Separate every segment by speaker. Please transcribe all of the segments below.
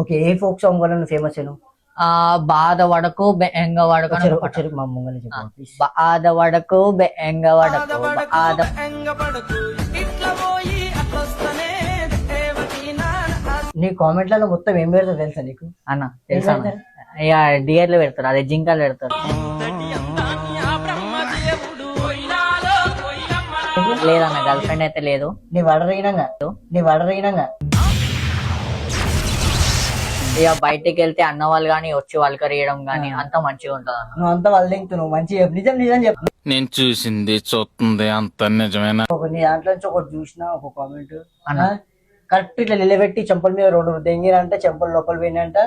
Speaker 1: Okay, a folk song వల్ల famous అయినా?
Speaker 2: బాధ వడకు బెంగ వడకు అని ఒక పాట.
Speaker 1: ఒకసారి మా ముంగని చెప్పు ప్లీజ్.
Speaker 2: బాధ వడకు బెంగ వడకు బాధ.
Speaker 1: నీ కామెంట్లలో మొత్తం ఏం పెడతావు తెలుసా నీకు?
Speaker 2: అన్న తెలుసా అన్న? ఇక డియర్లు పెడతారు, అదే జింకలు పెడతారు. లేదన్న, గర్ల్ ఫ్రెండ్ అయితే లేదు.
Speaker 1: నీ వడరైనంగా
Speaker 2: ఇక బయటికి వెళ్తే అన్న వాళ్ళు గానీ వచ్చి వలకరియడం గానీ అంత మంచిగా ఉంటది అన్న.
Speaker 1: నువ్వు అంతా వాళ్ళు నువ్వు మంచిగా చెప్పు. నిజం చెప్పు.
Speaker 3: నేను చూసింది చూస్తుంది అంత నిజమేనా?
Speaker 1: నీ దాంట్లో నుంచి ఒకటి చూసిన ఒక కామెంట్
Speaker 2: అన్న.
Speaker 1: కరెక్ట్ ఇట్లా నిలబెట్టి చెంపల మీద రెండు దెంగినంట, చెంపలు లోపల పోయినంట.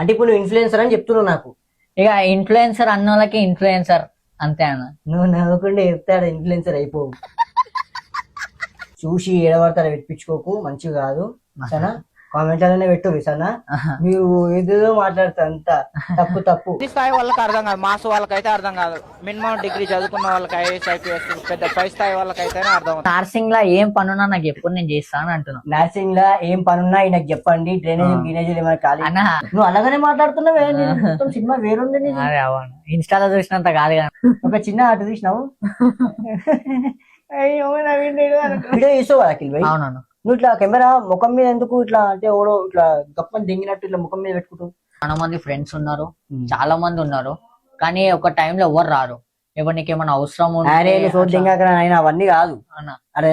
Speaker 1: అంటే ఇప్పుడు నువ్వు ఇన్ఫ్లుయెన్సర్ అని చెప్తున్నావు నాకు.
Speaker 2: ఇక ఇన్ఫ్లుయెన్సర్ అన్న వాళ్ళకి ఇన్ఫ్లుయెన్సర్ అంతే అన్న.
Speaker 1: నువ్వు నవ్వకుండా చెప్తాడు ఇన్ఫ్లుయెన్సర్ అయిపోవు. చూసి ఏడబడతాడు పెట్టించుకోకు, మంచిగా కాదు సరేనా? కామెంట్లనే పెట్టుర్రు సరేనా? మీరు ఏదో మాట్లాడతారు అంతా తప్పు.
Speaker 4: ఈ స్థాయి వాళ్ళకి అర్థం కాదు, మాస్ వాళ్ళకైతే అర్థం కాదు. మినిమం డిగ్రీ చదువుకున్న వాళ్ళకి ఐఏఎస్ ఐపీఎస్ పెద్ద పై స్థాయి వాళ్ళకైతేనే అర్థం అవుతుంది.
Speaker 2: నర్సింగ్ లా ఏం పనున్నా నాకు ఎప్పుడు నేను చేస్తాను అంటున్నా.
Speaker 1: నర్సింగ్ లా ఏం పనున్నా నాకు చెప్పండి. డ్రైనేజ్ ఏమైనా ఖాళీ.
Speaker 2: అన్న
Speaker 1: నువ్వు అలాగనే మాట్లాడుతున్నావే. మొత్తం సినిమా వేరుంది నీది.
Speaker 2: అదే అవును, ఇన్స్టాలో చూసినంత కాదు కదా.
Speaker 1: ఒక చిన్న ఆట చూసినావు. వీడియో చూసావు అఖిల్ భాయ్?
Speaker 2: అవునవును.
Speaker 1: నువ్వు ఇట్లా కెమెరా ముఖం మీద ఎందుకు ఇట్లా అంటే ఓడో ఇట్లా గప్పని దింగినట్టు ఇట్లా ముఖం మీద పెట్టుకుంటావు?
Speaker 2: చాలా మంది ఫ్రెండ్స్ ఉన్నారు, చాలా మంది ఉన్నారు, కానీ ఒక టైంలో ఎవరు రారు. ఎవరు నీకు ఏమైనా అవసరం
Speaker 1: అరే చోటు దింగాక అవన్నీ కాదు
Speaker 2: అన్న.
Speaker 1: అరే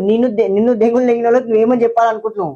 Speaker 1: నిన్ను దెంగులు దిగిన వాళ్ళకి నువ్వేమని చెప్పాలనుకుంటున్నావు?